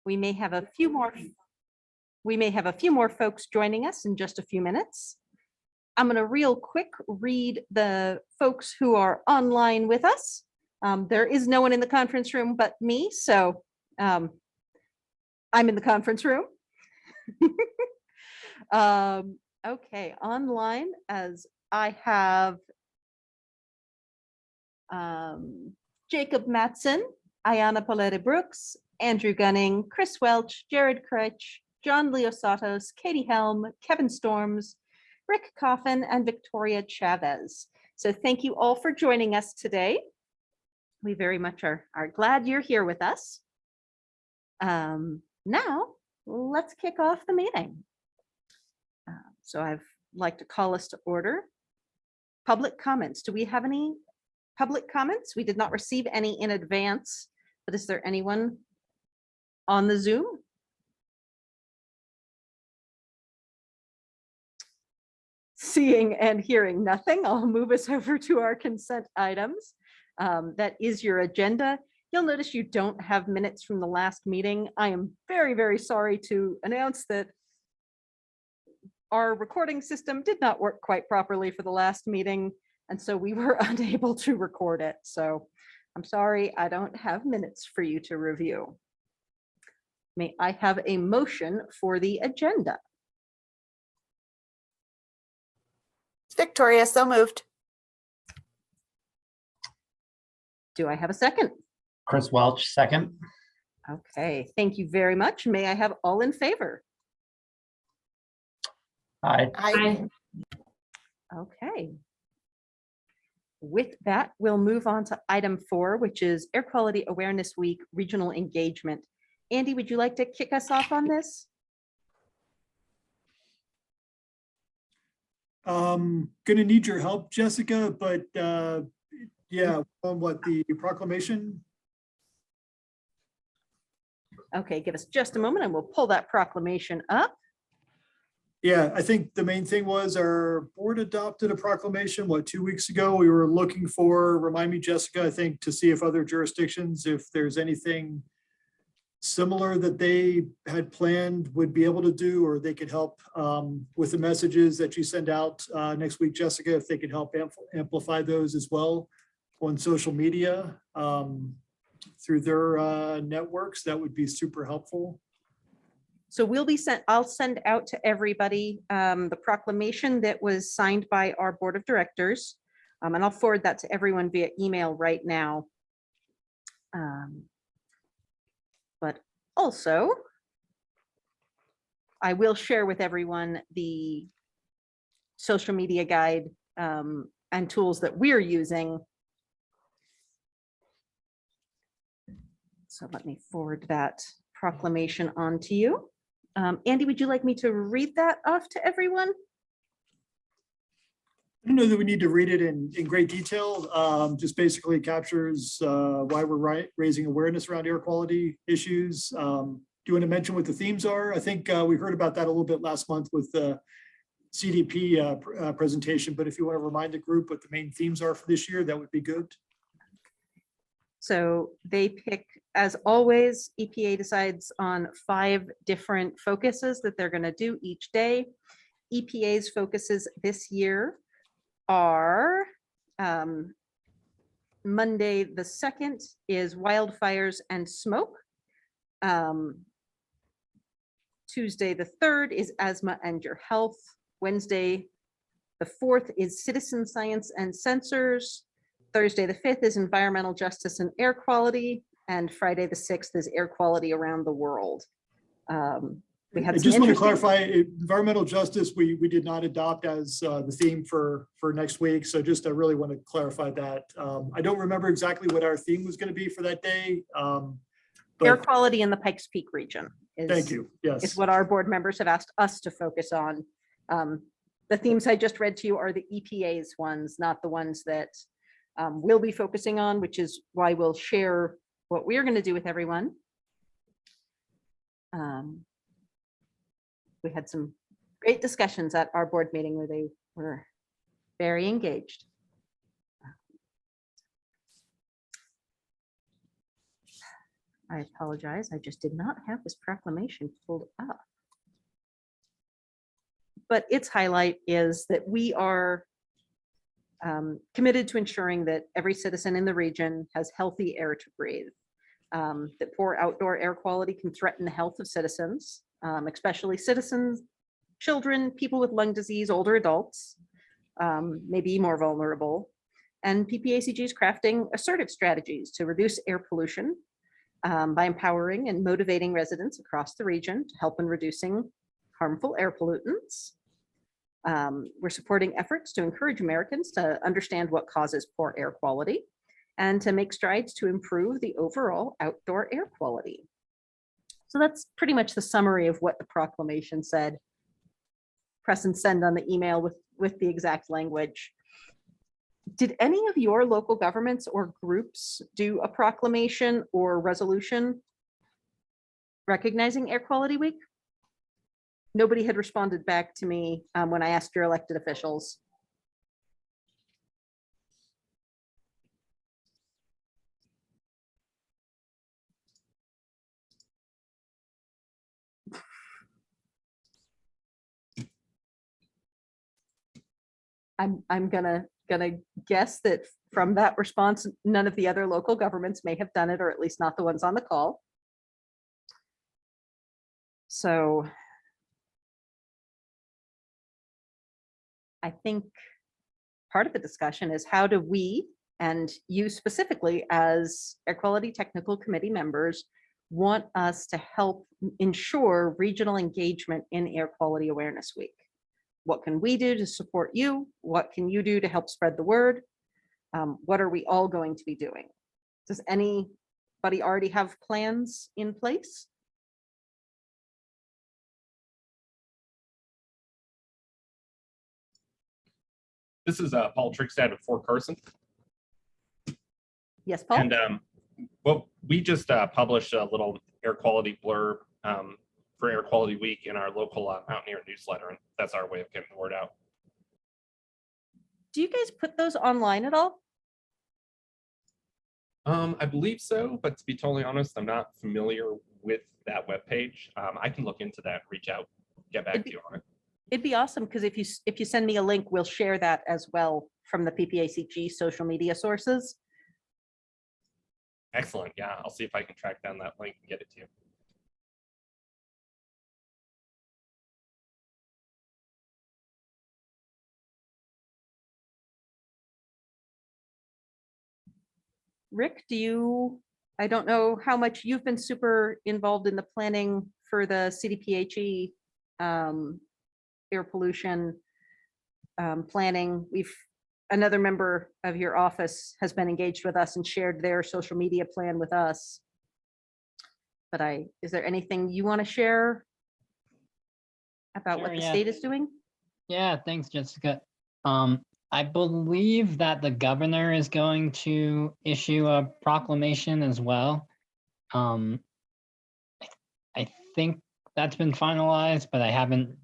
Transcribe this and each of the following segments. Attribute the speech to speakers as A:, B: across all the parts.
A: We may have a few more folks joining us in just a few minutes. I'm going to real quick read the folks who are online with us. There is no one in the conference room but me, so I'm in the conference room. Okay, online as I have Jacob Matson, Ayana Poleta Brooks, Andrew Gunning, Chris Welch, Jared Crutch, John Leosatos, Katie Helm, Kevin Storms, Rick Coffin, and Victoria Chavez. So thank you all for joining us today. We very much are glad you're here with us. Now, let's kick off the meeting. So I'd like to call us to order. Public comments. Do we have any public comments? We did not receive any in advance, but is there anyone on the Zoom? Seeing and hearing nothing, I'll move us over to our consent items. That is your agenda. You'll notice you don't have minutes from the last meeting. I am very, very sorry to announce that our recording system did not work quite properly for the last meeting, and so we were unable to record it. So I'm sorry, I don't have minutes for you to review. May I have a motion for the agenda?
B: Victoria, so moved.
A: Do I have a second?
C: Chris Welch, second.
A: Okay, thank you very much. May I have all in favor?
C: Aye.
B: Aye.
A: Okay. With that, we'll move on to item 4, which is Air Quality Awareness Week Regional Engagement. Andy, would you like to kick us off on this?
D: Gonna need your help, Jessica, but yeah, on what the proclamation.
A: Okay, give us just a moment and we'll pull that proclamation up.
D: Yeah, I think the main thing was our board adopted a proclamation, what, 2 weeks ago? We were looking for, remind me, Jessica, I think, to see if other jurisdictions, if there's anything similar that they had planned would be able to do, or they could help with the messages that you send out next week, Jessica, if they could help amplify those as well on social media through their networks, that would be super helpful.
A: So I'll send out to everybody the proclamation that was signed by our board of directors. And I'll forward that to everyone via email right now. But also, I will share with everyone the social media guide and tools that we're using. So let me forward that proclamation on to you. Andy, would you like me to read that off to everyone?
D: I don't know that we need to read it in great detail. Just basically captures why we're raising awareness around air quality issues. Do you want to mention what the themes are? I think we heard about that a little bit last month with the CDP presentation, but if you want to remind the group what the main themes are for this year, that would be good.
A: So they pick, as always, EPA decides on 5 different focuses that they're going to do each day. EPA's focuses this year are Monday the 2nd is wildfires and smoke. Tuesday the 3rd is asthma and your health. Wednesday the 4th is citizen science and sensors. Thursday the 5th is environmental justice and air quality. And Friday the 6th is air quality around the world. We had
D: I just want to clarify, environmental justice, we did not adopt as the theme for next week. So just I really want to clarify that. I don't remember exactly what our theme was going to be for that day.
A: Air quality in the Pikes Peak region
D: Thank you. Yes.
A: Is what our board members have asked us to focus on. The themes I just read to you are the EPA's ones, not the ones that we'll be focusing on, which is why we'll share what we're going to do with everyone. We had some great discussions at our board meeting where they were very engaged. I apologize. I just did not have this proclamation pulled up. But its highlight is that we are committed to ensuring that every citizen in the region has healthy air to breathe. That poor outdoor air quality can threaten the health of citizens, especially citizens, children, people with lung disease, older adults, may be more vulnerable. And PPACG is crafting assertive strategies to reduce air pollution by empowering and motivating residents across the region to help in reducing harmful air pollutants. We're supporting efforts to encourage Americans to understand what causes poor air quality and to make strides to improve the overall outdoor air quality. So that's pretty much the summary of what the proclamation said. Press and send on the email with the exact language. Did any of your local governments or groups do a proclamation or resolution recognizing Air Quality Week? Nobody had responded back to me when I asked your elected officials. I'm gonna guess that from that response, none of the other local governments may have done it, or at least not the ones on the call. So I think part of the discussion is how do we, and you specifically as Air Quality Technical Committee members, want us to help ensure regional engagement in Air Quality Awareness Week? What can we do to support you? What can you do to help spread the word? What are we all going to be doing? Does anybody already have plans in place?
B: This is Paul Trickstad with Fort Carson.
A: Yes, Paul?
B: And well, we just published a little air quality blurb for Air Quality Week in our local Mountaineer newsletter, and that's our way of getting the word out.
A: Do you guys put those online at all?
B: I believe so, but to be totally honest, I'm not familiar with that webpage. I can look into that, reach out, get back to you on it.
A: It'd be awesome because if you send me a link, we'll share that as well from the PPACG social media sources.
B: Excellent. Yeah, I'll see if I can track down that link and get it to you.
A: Rick, I don't know how much you've been super involved in the planning for the CDPHE air pollution planning. Another member of your office has been engaged with us and shared their social media plan with us. But is there anything you want to share about what
E: Sure,
A: the
E: yeah.
A: state is doing?
E: Yeah, thanks, Jessica. I believe that the governor is going to issue a proclamation as well. I think that's been finalized, but I haven't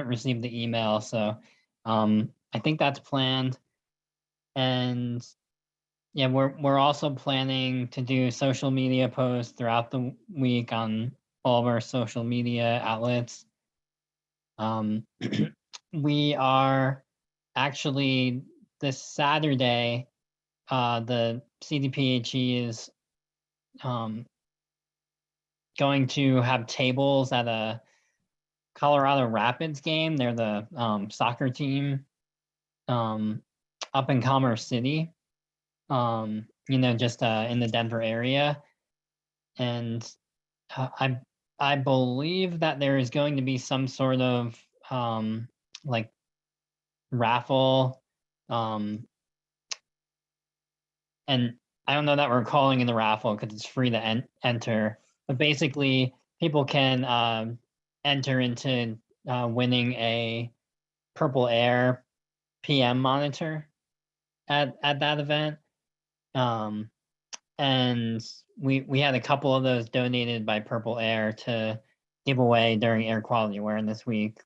E: received the email, so I think that's planned. And yeah, we're also planning to do social media posts throughout the week on all of our social media outlets. We are actually this Saturday, the CDPHE is going to have tables at a Colorado Rapids game. They're the soccer team up in Commerce City, just in the Denver area. And I believe that there is going to be some sort of like raffle, and I don't know that we're calling it the raffle because it's free to enter, but basically people can enter into winning a Purple Air PM monitor at that event. And we had a couple of those donated by Purple Air to give away during Air Quality Awareness Week.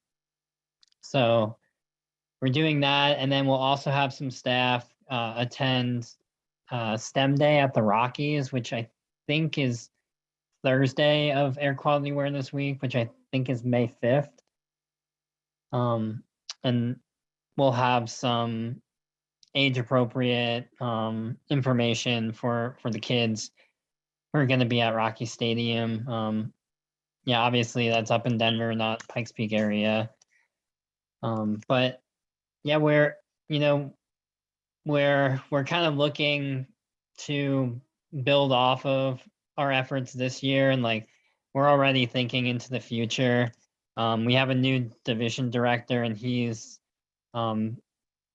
E: So we're doing that, and then we'll also have some staff attend STEM Day at the Rockies, which I think is Thursday of Air Quality Awareness Week, which I think is May 5th. And we'll have some age appropriate information for the kids who are going to be at Rocky Stadium. Yeah, obviously that's up in Denver, not Pikes Peak area. But yeah, we're kind of looking to build off of our efforts this year, and like we're already thinking into the future. We have a new division director, and he's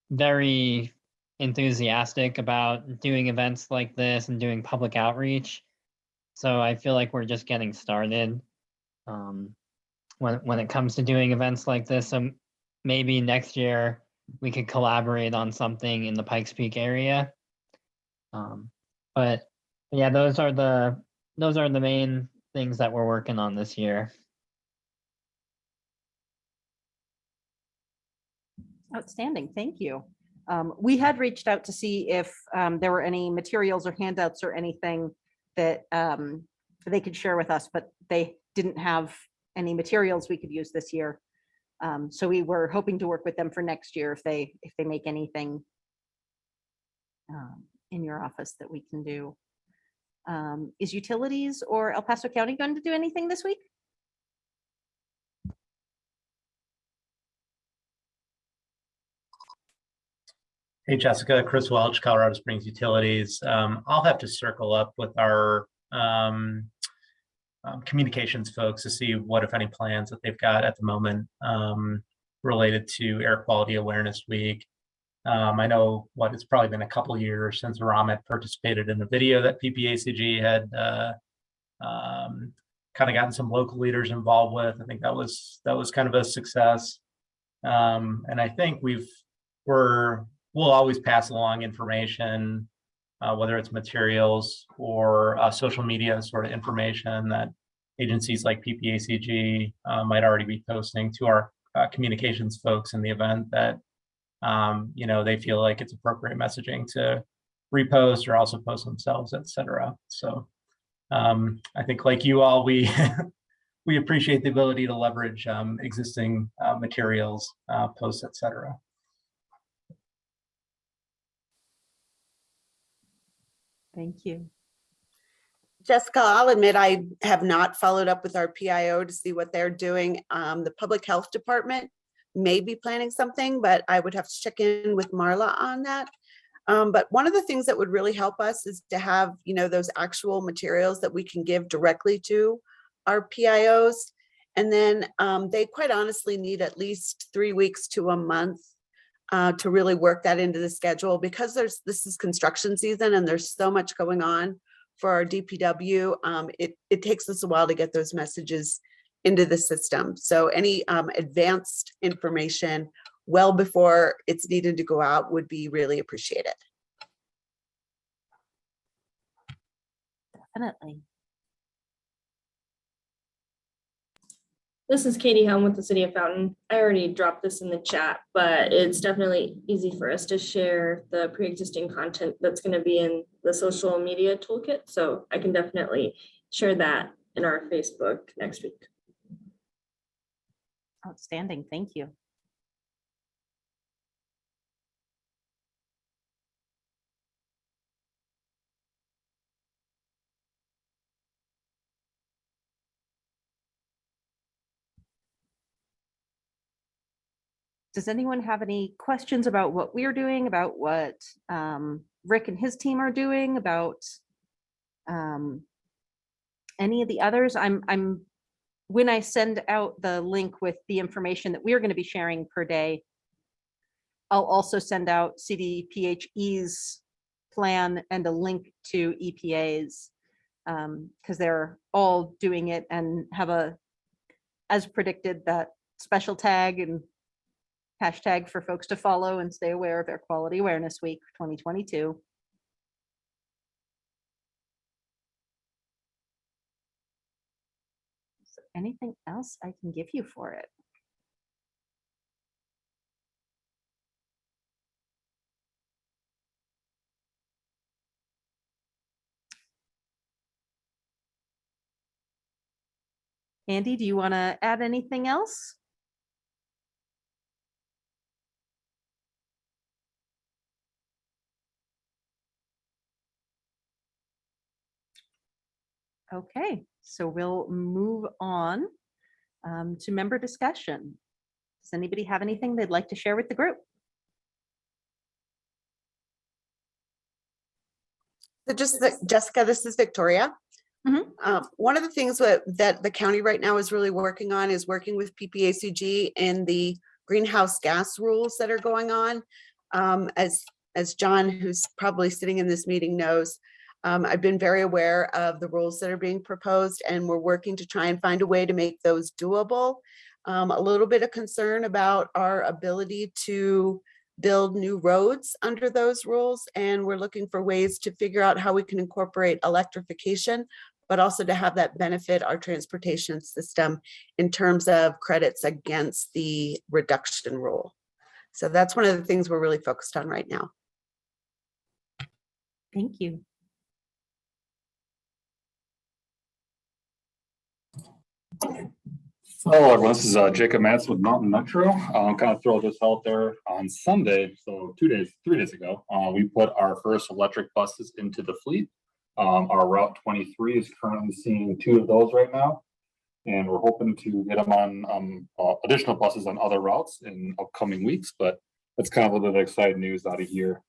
E: very enthusiastic about doing events like this and doing public outreach. So I feel like we're just getting started when it comes to doing events like this. So maybe next year we could collaborate on something in the Pikes Peak area. But yeah, those are the main things that we're working on this year.
A: Outstanding, thank you. We had reached out to see if there were any materials or handouts or anything that they could share with us, but they didn't have any materials we could use this year. So we were hoping to work with them for next year if they make anything in your office that we can do. Is Utilities or El Paso County going to do anything this week?
C: Hey, Jessica, Chris Welch, Colorado Springs Utilities. I'll have to circle up with our communications folks to see what, if any, plans that they've got at the moment related to Air Quality Awareness Week. I know it's probably been a couple years since Ram had participated in a video that PPACG had kind of gotten some local leaders involved with. I think that was kind of a success. And I think we'll always pass along information, whether it's materials or social media sort of information that agencies like PPACG might already be posting to our communications folks in the event that they feel like it's appropriate messaging to repost or also post themselves, etc. So I think, like you all, we we appreciate the ability to leverage existing materials, posts, etc.
A: Thank you.
F: Jessica, I'll admit I have not followed up with our PIO to see what they're doing. The Public Health Department may be planning something, but I would have to check in with Marla on that. But one of the things that would really help us is to have, those actual materials that we can give directly to our PIOs. And then they quite honestly need at least 3 weeks to a month to really work that into the schedule, because this is construction season and there's so much going on for our DPW. It takes us a while to get those messages into the system. So any advanced information well before it's needed to go out would be really appreciated.
A: Definitely.
G: This is Katie Helm with the City of Fountain. I already dropped this in the chat, but it's definitely easy for us to share the pre-existing content that's going to be in the social media toolkit. So I can definitely share that in our Facebook next week.
A: Outstanding, thank you. Does anyone have any questions about what we're doing, about what Rick and his team are doing, about any of the others? When I send out the link with the information that we're going to be sharing per day, I'll also send out CDPHE's plan and a link to EPA's, because they're all doing it and have as predicted, that special tag and hashtag for folks to follow and stay aware of Air Quality Awareness Week 2022. Is there anything else I can give you for it? Andy, do you want to add anything else? Okay, so we'll move on to member discussion. Does anybody have anything they'd like to share with the group?
F: So just Jessica, this is Victoria.
A: Mhm.
F: One of the things that the county right now is really working on is working with PPACG and the greenhouse gas rules that are going on. As John, who's probably sitting in this meeting, knows, I've been very aware of the rules that are being proposed, and we're working to try and find a way to make those doable. A little bit of concern about our ability to build new roads under those rules, and we're looking for ways to figure out how we can incorporate electrification, but also to have that benefit our transportation system in terms of credits against the reduction rule. So that's one of the things we're really focused on right now.
A: Thank you.
H: Hello, everyone. This is Jacob Matz with Mountain Metro. Kind of throw this out there on Sunday. So 3 days ago, we put our first electric buses into the fleet. Our Route 23 is currently seeing 2 of those right now. And we're hoping to get them on additional buses on other routes in upcoming weeks. But that's kind of a little bit of exciting news out of here.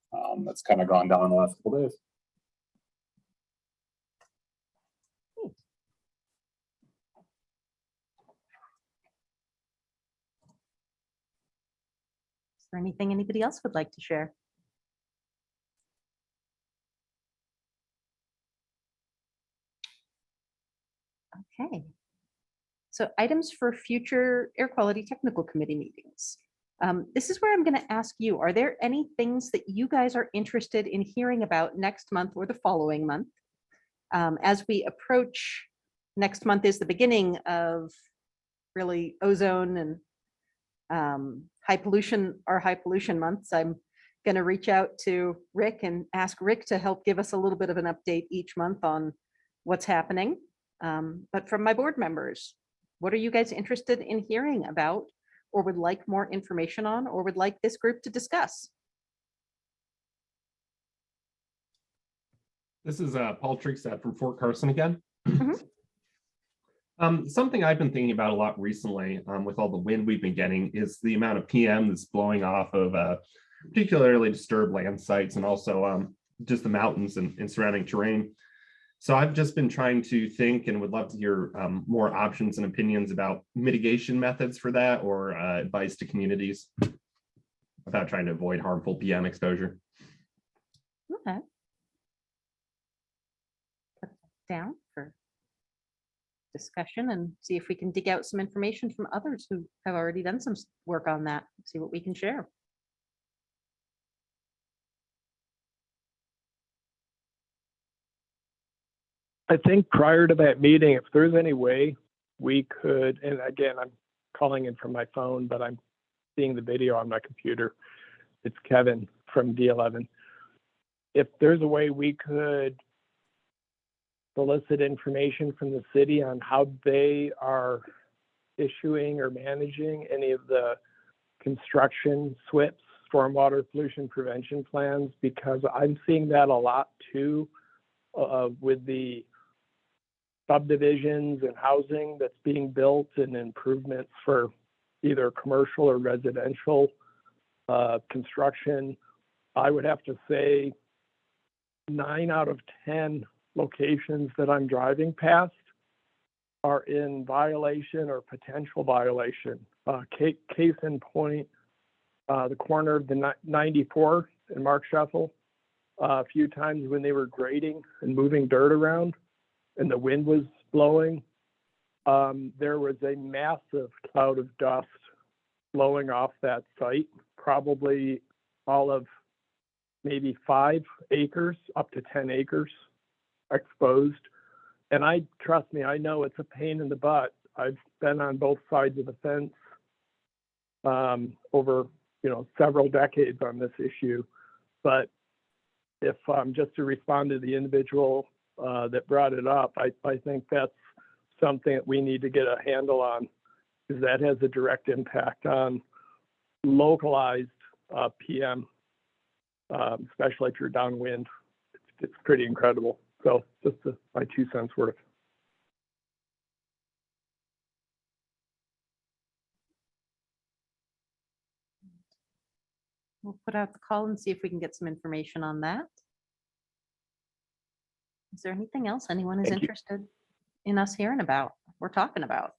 H: That's kind of gone down in the last couple days.
A: Is there anything anybody else would like to share? Okay. So items for future air quality technical committee meetings. This is where I'm going to ask you, are there any things that you guys are interested in hearing about next month or the following month? As we approach, next month is the beginning of really ozone and high pollution months. I'm going to reach out to Rick and ask Rick to help give us a little bit of an update each month on what's happening. But from my board members, what are you guys interested in hearing about, or would like more information on, or would like this group to discuss?
B: This is Paul Trickstad from Fort Carson again.
A: Mhm.
B: Something I've been thinking about a lot recently with all the wind we've been getting is the amount of PM that's blowing off of particularly disturbed land sites, and also just the mountains and surrounding terrain. So I've just been trying to think and would love to hear more options and opinions about mitigation methods for that, or advice to communities about trying to avoid harmful PM exposure.
A: Okay. Put that down for discussion and see if we can dig out some information from others who have already done some work on that, see what we can share.
I: I think prior to that meeting, if there's any way we could, and again, I'm calling in from my phone, but I'm seeing the video on my computer. It's Kevin from D11. If there's a way we could solicit information from the city on how they are issuing or managing any of the construction SWIPs, stormwater pollution prevention plans, because I'm seeing that a lot too with the subdivisions and housing that's being built and improvements for either commercial or residential construction. I would have to say 9 out of 10 locations that I'm driving past are in violation or potential violation. Case in point, the corner of the 94 in Mark Scheffel, a few times when they were grading and moving dirt around and the wind was blowing, there was a massive cloud of dust blowing off that site, probably all of maybe 5 acres, up to 10 acres exposed. And trust me, I know it's a pain in the butt. I've been on both sides of the fence over, several decades on this issue. But if just to respond to the individual that brought it up, I think that's something that we need to get a handle on, because that has a direct impact on localized PM, especially if you're downwind. It's pretty incredible. So just my 2 cents worth.
A: We'll put out the call and see if we can get some information on that. Is there anything else anyone is
I: Thank you.
A: interested in us hearing about, or talking about?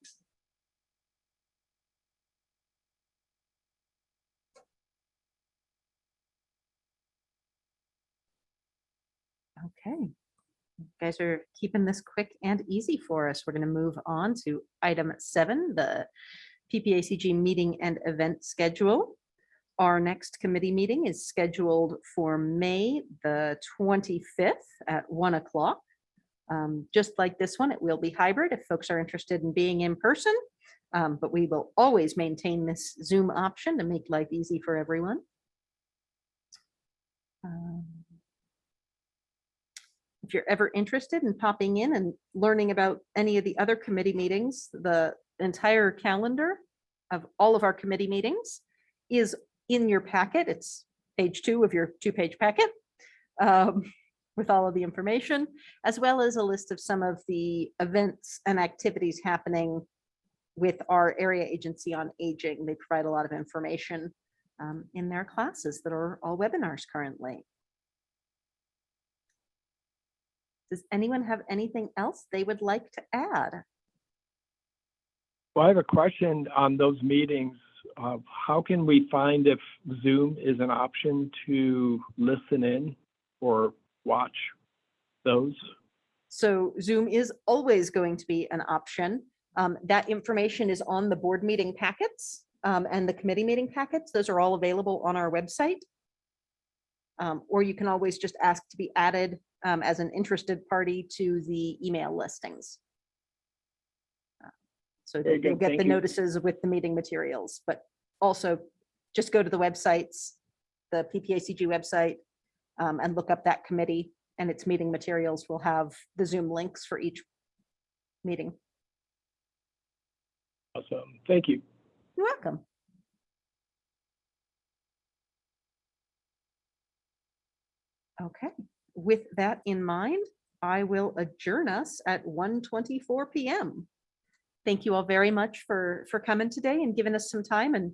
A: Okay. You guys are keeping this quick and easy for us. We're going to move on to item 7, the PPACG meeting and event schedule. Our next committee meeting is scheduled for May the 25th at 1 o'clock. Just like this one, it will be hybrid if folks are interested in being in person, but we will always maintain this Zoom option to make life easy for everyone. If you're ever interested in popping in and learning about any of the other committee meetings, the entire calendar of all of our committee meetings is in your packet. It's page 2 of your 2-page packet with all of the information, as well as a list of some of the events and activities happening with our area agency on aging. They provide a lot of information in their classes that are all webinars currently. Does anyone have anything else they would like to add?
I: Well, I have a question on those meetings. How can we find if Zoom is an option to listen in or watch those?
A: So Zoom is always going to be an option. That information is on the board meeting packets and the committee meeting packets. Those are all available on our website. Or you can always just ask to be added as an interested party to the email listings. So
I: Very
A: you'll
I: good,
A: get
I: thank
A: the
I: you.
A: notices with the meeting materials, but also just go to the websites, the PPACG website, and look up that committee and its meeting materials will have the Zoom links for each meeting.
I: Awesome. Thank you.
A: You're welcome. Okay, with that in mind, I will adjourn us at 1:24 p.m. Thank you all very much for coming today and giving us some time, and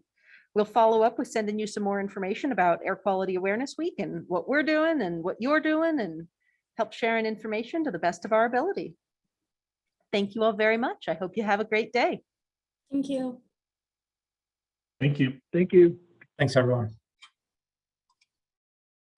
A: we'll follow up with sending you some more information about Air Quality Awareness Week and what we're doing and what you're doing, and help sharing information to the best of our ability. Thank you all very much. I hope you have a great day.
G: Thank you.
B: Thank you.
I: Thank you.
C: Thanks, everyone.